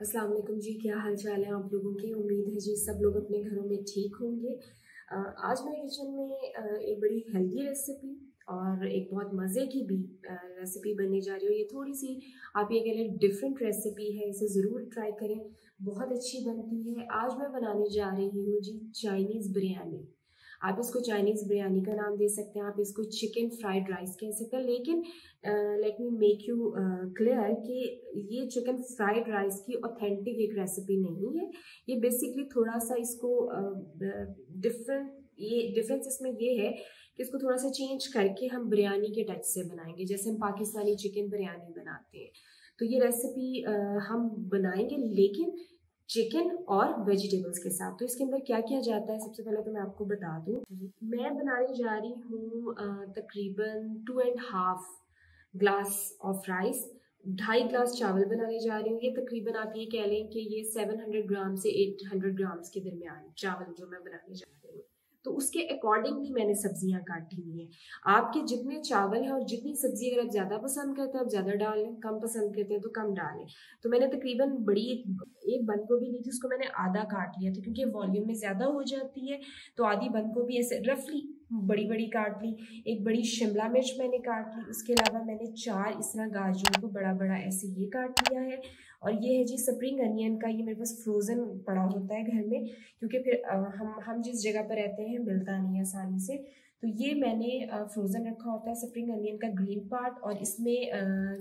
अस्सलाम वालेकुम जी, क्या हाल चाल है आप लोगों की। उम्मीद है जी सब लोग अपने घरों में ठीक होंगे। आज मेरे किचन में एक बड़ी हेल्दी रेसिपी और एक बहुत मज़े की भी रेसिपी बनने जा रही है। ये थोड़ी सी आप ये कह लें डिफरेंट रेसिपी है, इसे ज़रूर ट्राई करें, बहुत अच्छी बनती है। आज मैं बनाने जा रही हूँ जी चाइनीज़ बिरयानी। आप इसको चाइनीज़ बिरयानी का नाम दे सकते हैं, आप इसको चिकन फ्राइड राइस कह सकते हैं, लेकिन let me make you clear कि ये चिकन फ्राइड राइस की ऑथेंटिक एक रेसिपी नहीं है। ये बेसिकली थोड़ा सा इसको डिफरेंस इसमें ये है कि इसको थोड़ा सा चेंज करके हम बिरयानी के टच से बनाएंगे, जैसे हम पाकिस्तानी चिकन बिरयानी बनाते हैं। तो ये रेसिपी हम बनाएंगे लेकिन चिकन और वेजिटेबल्स के साथ। तो इसके अंदर क्या किया जाता है, सबसे पहले तो मैं आपको बता दूं। मैं बनाने जा रही हूँ तकरीबन 2.5 ग्लास ऑफ राइस, 2.5 ग्लास चावल बनाने जा रही हूँ। ये तकरीबन आप ये कह लें कि ये 700 ग्राम से 800 ग्राम्स के दरमियान चावल जो मैं बनाने जा रही हूँ। तो उसके अकॉर्डिंगली मैंने सब्जियां काटी हुई हैं। आपके जितने चावल हैं और जितनी सब्जी अगर आप ज़्यादा पसंद करते हैं आप ज़्यादा डाल लें, कम पसंद करते हैं तो कम डालें। तो मैंने तकरीबन बड़ी एक बंद गोभी ली थी, उसको मैंने आधा काट लिया था क्योंकि वॉल्यूम में ज़्यादा हो जाती है। तो आधी बंद गोभी ऐसे रफली बड़ी बड़ी काट ली। एक बड़ी शिमला मिर्च मैंने काट ली। उसके अलावा मैंने 4 इस तरह गाजरों को बड़ा बड़ा ऐसे ये काट लिया है। और ये है जी स्प्रिंग अनियन का, ये मेरे पास फ्रोज़न पड़ा होता है घर में, क्योंकि फिर हम जिस जगह पर रहते हैं मिलता नहीं है आसानी से। तो ये मैंने फ्रोज़न रखा होता है स्प्रिंग अनियन का ग्रीन पार्ट, और इसमें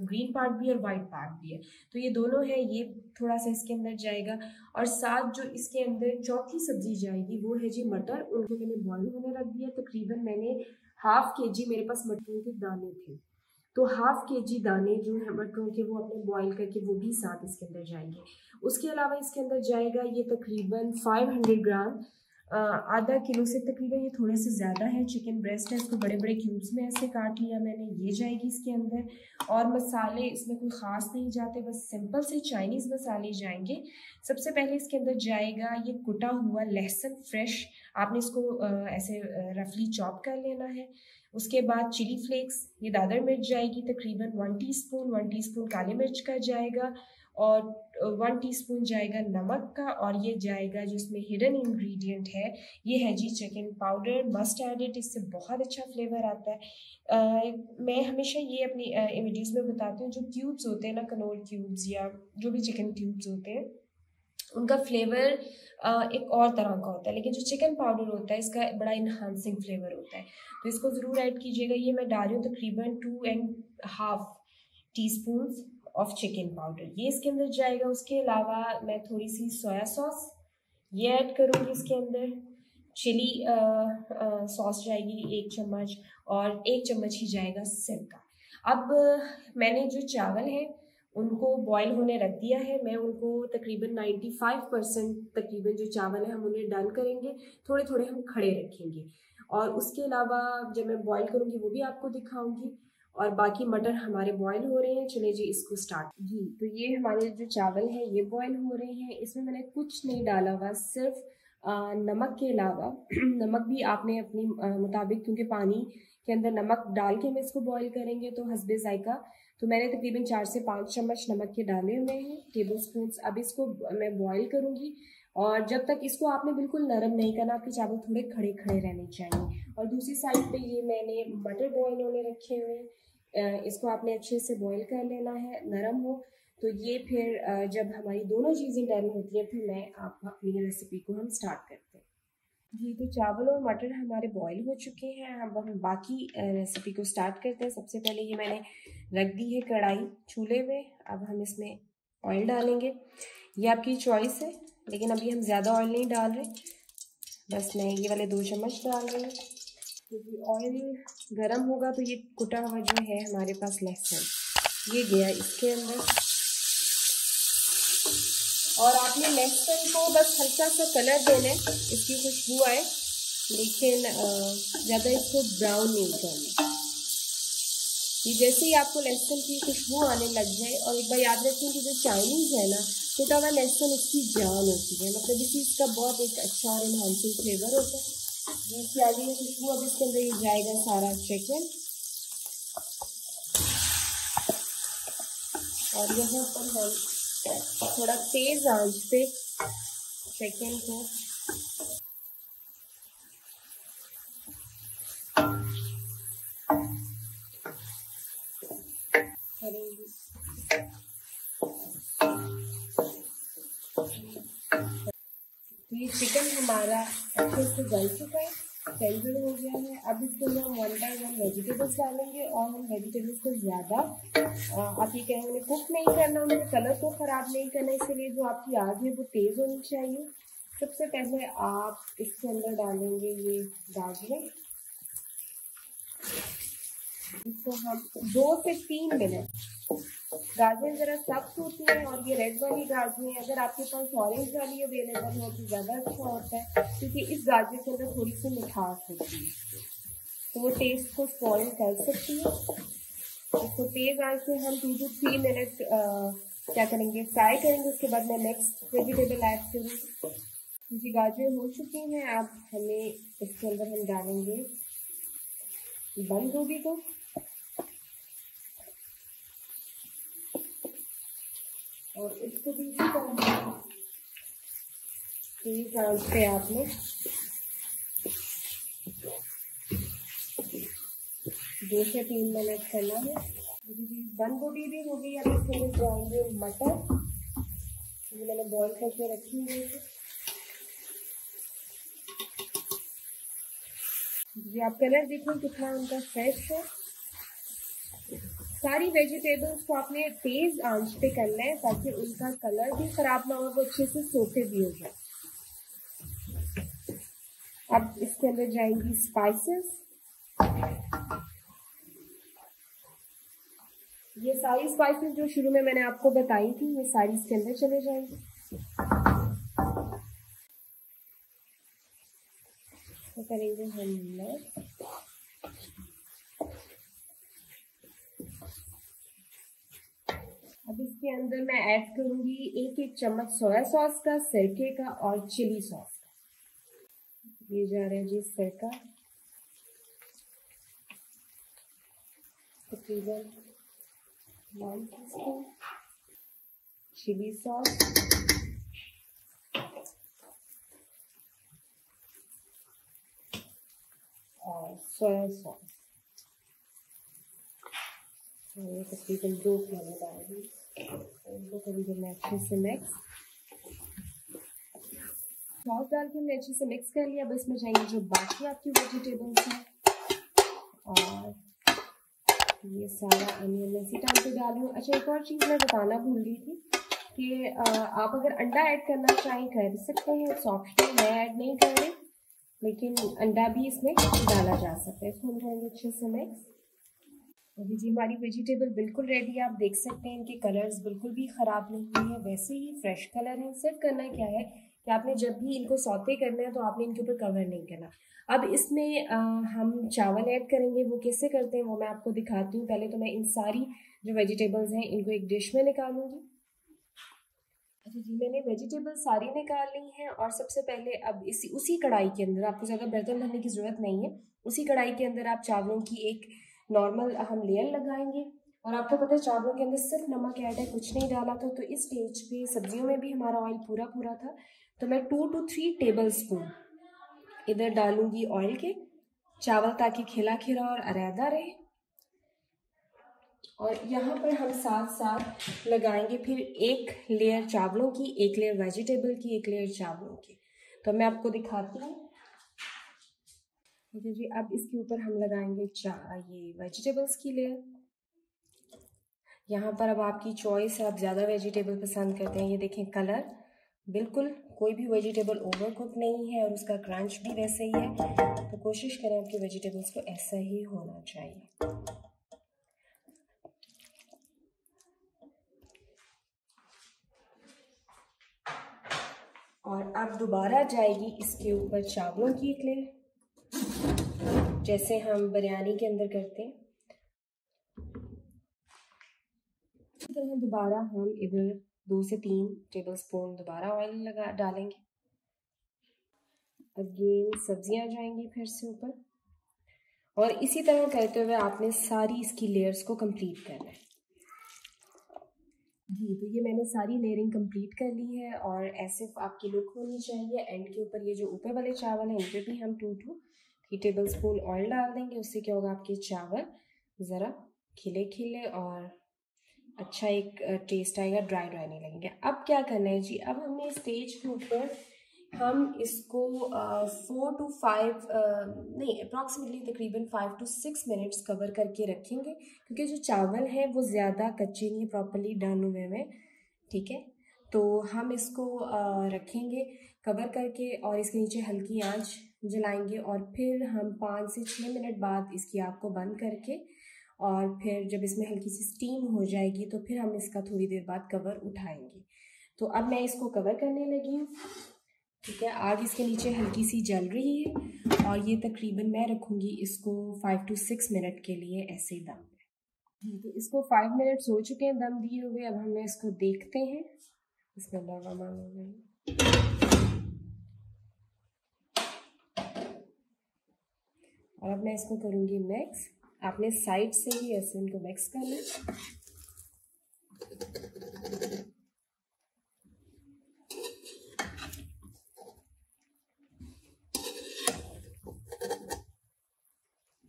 ग्रीन पार्ट भी और वाइट पार्ट भी है। तो ये दोनों है, ये थोड़ा सा इसके अंदर जाएगा। और साथ जो इसके अंदर चौथी सब्जी जाएगी वो है जी मटर। उनको मैंने बॉईल होने रख दिया। तकरीबन मैंने ½ kg मेरे पास मटरों के दाने थे, तो ½ kg दाने जो है मटरों के वो अपने बॉईल करके वो भी साथ इसके अंदर जाएंगे। उसके अलावा इसके अंदर जाएगा ये तकरीबन 500 ग्राम, आधा किलो से तकरीबन ये थोड़े से ज़्यादा है, चिकन ब्रेस्ट है। इसको बड़े बड़े क्यूब्स में ऐसे काट लिया मैंने, ये जाएगी इसके अंदर। और मसाले इसमें कोई ख़ास नहीं जाते, बस सिंपल से चाइनीज़ मसाले जाएंगे। सबसे पहले इसके अंदर जाएगा ये कुटा हुआ लहसुन फ्रेश, आपने इसको ऐसे रफली चॉप कर लेना है। उसके बाद चिली फ्लेक्स, ये दादर मिर्च जाएगी तकरीबन 1 टीस्पून काली मिर्च का जाएगा, और 1 टीस्पून जाएगा नमक का। और ये जाएगा जिसमें हिडन इंग्रेडिएंट है, ये है जी chicken powder, must add it, इससे बहुत अच्छा फ्लेवर आता है। मैं हमेशा ये अपनी वीडियोज़ में बताती हूँ, जो क्यूब्स होते हैं ना, कनौर क्यूब्स या जो भी चिकन क्यूब्स होते हैं, उनका फ्लेवर एक और तरह का होता है, लेकिन जो चिकन पाउडर होता है इसका बड़ा इन्हांसिंग फ्लेवर होता है। तो इसको ज़रूर ऐड कीजिएगा। ये मैं डाल रही हूँ तकरीबन 2.5 टीस्पून ऑफ चिकन पाउडर, ये इसके अंदर जाएगा। उसके अलावा मैं थोड़ी सी सोया सॉस ये ऐड करूँगी इसके अंदर। चिली सॉस जाएगी 1 चम्मच, और 1 चम्मच ही जाएगा सिरका। अब मैंने जो चावल है उनको बॉईल होने रख दिया है। मैं उनको तकरीबन 95% तकरीबन जो चावल है हम उन्हें डन करेंगे, थोड़े थोड़े हम खड़े रखेंगे। और उसके अलावा जब मैं बॉईल करूँगी वो भी आपको दिखाऊंगी। और बाकी मटर हमारे बॉईल हो रहे हैं, चले जी इसको स्टार्ट जी। तो ये हमारे जो चावल हैं ये बॉईल हो रहे हैं, इसमें मैंने कुछ नहीं डाला हुआ, सिर्फ नमक के अलावा नमक भी आपने अपनी मुताबिक, क्योंकि पानी के अंदर नमक डाल के हम इसको बॉईल करेंगे तो हस्बे जायका। तो मैंने तकरीबन 4 से 5 चम्मच नमक के डाले हुए हैं, टेबल स्पून। अब इसको मैं बॉईल करूँगी, और जब तक इसको आपने बिल्कुल नरम नहीं करना, आपके चावल थोड़े खड़े खड़े रहने चाहिए। और दूसरी साइड पे ये मैंने मटर बॉईल होने रखे हुए हैं, इसको आपने अच्छे से बॉईल कर लेना है, नरम हो। तो ये फिर जब हमारी दोनों चीज़ें डन होती हैं फिर मैं आप अपनी रेसिपी को हम स्टार्ट करते हैं जी। तो चावल और मटर हमारे बॉईल हो चुके हैं, अब हम बाकी रेसिपी को स्टार्ट करते हैं। सबसे पहले ये मैंने रख दी है कढ़ाई चूल्हे में, अब हम इसमें ऑयल डालेंगे। ये आपकी चॉइस है, लेकिन अभी हम ज़्यादा ऑयल नहीं डाल रहे, बस मैं ये वाले 2 चम्मच डाल रही हूँ। क्योंकि ऑयल गर्म होगा तो ये कुटा हुआ जो है हमारे पास लहसुन ये गया इसके अंदर। और आपने लहसुन को बस हल्का सा कलर देना है, इसकी खुशबू आए, लेकिन ज़्यादा इसको ब्राउन नहीं करना। ये जैसे ही आपको लहसुन की खुशबू आने लग जाए, और एक बार याद रखें कि जो चाइनीज़ है ना, कुटा हुआ लहसुन इसकी जान होती है, मतलब इसी इसका बहुत एक अच्छा और इन्हांसिंग फ्लेवर होता है। जिसकी आ गई खुशबू, अब इसके अंदर ये जाएगा सारा चिकन, और यहाँ पर हम थोड़ा तेज आंच पे चिकन को करेंगे। तो ये चिकन हमारा अच्छे से गल चुका है, टेंडर हो गया है। अब इसके अंदर हम 1 बाय 1 वेजिटेबल्स डालेंगे और हम वेजिटेबल्स को ज़्यादा आप ये कहें उन्हें कुक नहीं करना, उनके कलर को ख़राब नहीं करना, इसलिए जो आपकी आग है वो तेज़ होनी चाहिए। सबसे पहले आप इसके अंदर डालेंगे ये गाजरें, इसको हम 2 से 3 मिनट, गाजरें ज़रा सख्त होती हैं और ये रेड वाली गाजरें, अगर आपके पास ऑरेंज वाली अवेलेबल हो तो ज़्यादा अच्छा होता है, क्योंकि इस गाजर के अंदर थोड़ी सी मिठास होती है तो वो टेस्ट को स्पॉइल कर सकती है। इसको तेज़ आंच से हम 2 to 3 मिनट क्या करेंगे, फ्राई करेंगे। उसके बाद मैं नेक्स्ट वेजिटेबल ऐड करूँगी। जी गाजरें हो चुकी हैं, अब हमें इसके अंदर हम डालेंगे बंद गोभी को, और इसको भी इसी तरह तेज आंच पे आपने 2 से 3 मिनट करना है। बंद गोभी भी हो गई। अब इसके लिए जाएंगे मटर, ये मैंने बॉईल करके रखी हुई है। जी आप कलर देखें कितना उनका फ्रेश है। सारी वेजिटेबल्स को आपने तेज आंच पे करना है ताकि उनका कलर भी खराब ना हो, वो अच्छे से सोते भी हो जाए। अब इसके अंदर जाएंगी स्पाइसेस, ये सारी स्पाइसेस जो शुरू में मैंने आपको बताई थी ये सारी इसके अंदर चले जाएंगी। तो करेंगे हम अब इसके अंदर मैं ऐड करूंगी 1-1 चम्मच सोया सॉस का, सिरके का और चिली सॉस का। ये जा रहा है जी सिरका, तकरीबन 1 टीस्पून, चिली सॉस और सोया सॉस, ये तकरीबन 2 मैंने डाली। इनको करेंगे मैं अच्छे से मिक्स। सॉस डाल के हमने अच्छे से मिक्स कर लिया। अब इसमें जाएंगे जो बाकी आपकी वेजिटेबल्स हैं, और ये सारा अनियन मैं इसी टाइम पे डाल रही हूँ। अच्छा एक और चीज़ मैं बताना भूल रही थी कि आप अगर अंडा ऐड करना चाहें कर सकते हैं, इट्स ऑप्शनल, मैं ऐड नहीं कर रही, लेकिन अंडा भी इसमें डाला जा सकता है। इसको हम करेंगे अच्छे से मिक्स। अभी जी हमारी वेजिटेबल बिल्कुल रेडी है, आप देख सकते हैं इनके कलर्स बिल्कुल भी ख़राब नहीं हुए हैं, वैसे ही फ्रेश कलर है। सिर्फ करना क्या है कि आपने जब भी इनको सौते करना है तो आपने इनके ऊपर कवर नहीं करना। अब इसमें हम चावल ऐड करेंगे, वो कैसे करते हैं वो मैं आपको दिखाती हूँ। पहले तो मैं इन सारी जो वेजिटेबल्स हैं इनको एक डिश में निकालूंगी। अच्छा जी मैंने वेजिटेबल सारी निकाल ली हैं, और सबसे पहले अब उसी कढ़ाई के अंदर, आपको ज़्यादा बर्तन भरने की ज़रूरत नहीं है, उसी कढ़ाई के अंदर आप चावलों की एक नॉर्मल हम लेयर लगाएंगे। और आपको पता है चावलों के अंदर सिर्फ नमक ऐड है, कुछ नहीं डाला था। तो इस स्टेज पे सब्जियों में भी हमारा ऑयल पूरा पूरा था, तो मैं 2 to 3 टेबल स्पून इधर डालूंगी ऑयल के, चावल ताकि खिला खिला और अलहदा रहे। और यहाँ पर हम साथ साथ लगाएंगे फिर एक लेयर चावलों की, एक लेयर वेजिटेबल की, एक लेयर चावलों की। तो मैं आपको दिखाती हूँ। ठीक जी, अब इसके ऊपर हम लगाएंगे ये वेजिटेबल्स की लेयर। यहाँ पर अब आपकी चॉइस है, आप ज़्यादा वेजिटेबल पसंद करते हैं। ये देखें कलर बिल्कुल कोई भी वेजिटेबल ओवर कुक नहीं है और उसका क्रंच भी वैसे ही है। तो कोशिश करें आपके वेजिटेबल्स को ऐसा ही होना चाहिए। और अब दोबारा जाएगी इसके ऊपर चावलों की एक लेयर, जैसे हम बिरयानी के अंदर करते हैं। इसी तरह दोबारा हम इधर 2 से 3 टेबल स्पून दोबारा ऑयल डालेंगे। अगेन सब्जियां जाएंगी फिर से ऊपर, और इसी तरह करते हुए आपने सारी इसकी लेयर्स को कंप्लीट करना है। जी, तो ये मैंने सारी लेयरिंग कंप्लीट कर ली है और ऐसे आपकी लुक होनी चाहिए। एंड के ऊपर ये जो ऊपर वाले चावल हैं इन पे भी हम 2 टेबल स्पून ऑयल डाल देंगे। उससे क्या होगा, आपके चावल ज़रा खिले खिले और अच्छा एक टेस्ट आएगा, ड्राई ड्राई नहीं लगेंगे। अब क्या करना है जी, अब हमें स्टेज के ऊपर हम इसको 4 to 5 नहीं अप्रॉक्सीमेटली तकरीबन 5 to 6 मिनट्स कवर करके रखेंगे, क्योंकि जो चावल है वो ज़्यादा कच्चे नहीं, प्रॉपरली डन हुए हैं। ठीक है, तो हम इसको रखेंगे कवर करके और इसके नीचे हल्की आंच जलाएंगे और फिर हम 5 से 6 मिनट बाद इसकी आग को बंद करके और फिर जब इसमें हल्की सी स्टीम हो जाएगी तो फिर हम इसका थोड़ी देर बाद कवर उठाएंगे। तो अब मैं इसको कवर करने लगी हूँ। ठीक है, आग इसके नीचे हल्की सी जल रही है और ये तकरीबन मैं रखूँगी इसको 5 to 6 मिनट के लिए ऐसे ही दम पे। जी, तो इसको 5 मिनट्स हो चुके हैं दम दिए हुए। अब हमें इसको देखते हैं। इसमें और अब मैं इसको करूँगी मिक्स। आपने साइड से ही ऐसे इनको मिक्स करना है।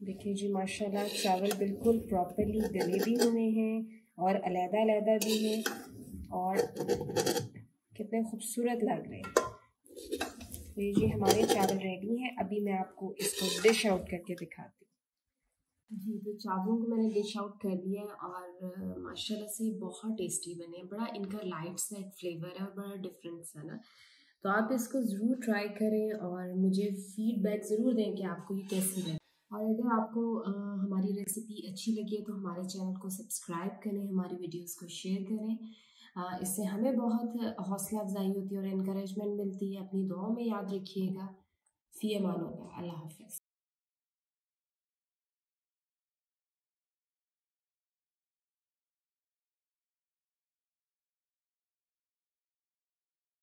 देखिए जी, माशाल्लाह चावल बिल्कुल प्रॉपरली गले भी हुए हैं और अलग-अलग भी हैं और कितने खूबसूरत लग रहे हैं। तो ये जी हमारे चावल रेडी हैं। अभी मैं आपको इसको डिश आउट करके दिखाती हूँ। जी, तो चावलों को मैंने डिश आउट कर लिया है और माशाल्लाह से बहुत टेस्टी बने हैं। बड़ा इनका लाइट सा एक फ्लेवर है और बड़ा डिफरेंस है ना। तो आप इसको ज़रूर ट्राई करें और मुझे फीडबैक ज़रूर दें कि आपको ये कैसी लगी। और अगर आपको हमारी रेसिपी अच्छी लगी है तो हमारे चैनल को सब्सक्राइब करें, हमारी वीडियोस को शेयर करें। इससे हमें बहुत हौसला अफजाई होती है और इनकरेजमेंट मिलती है। अपनी दुआओं में याद रखिएगा। फ़ी अमान अल्लाह। अल्लाह हाफ़िज़।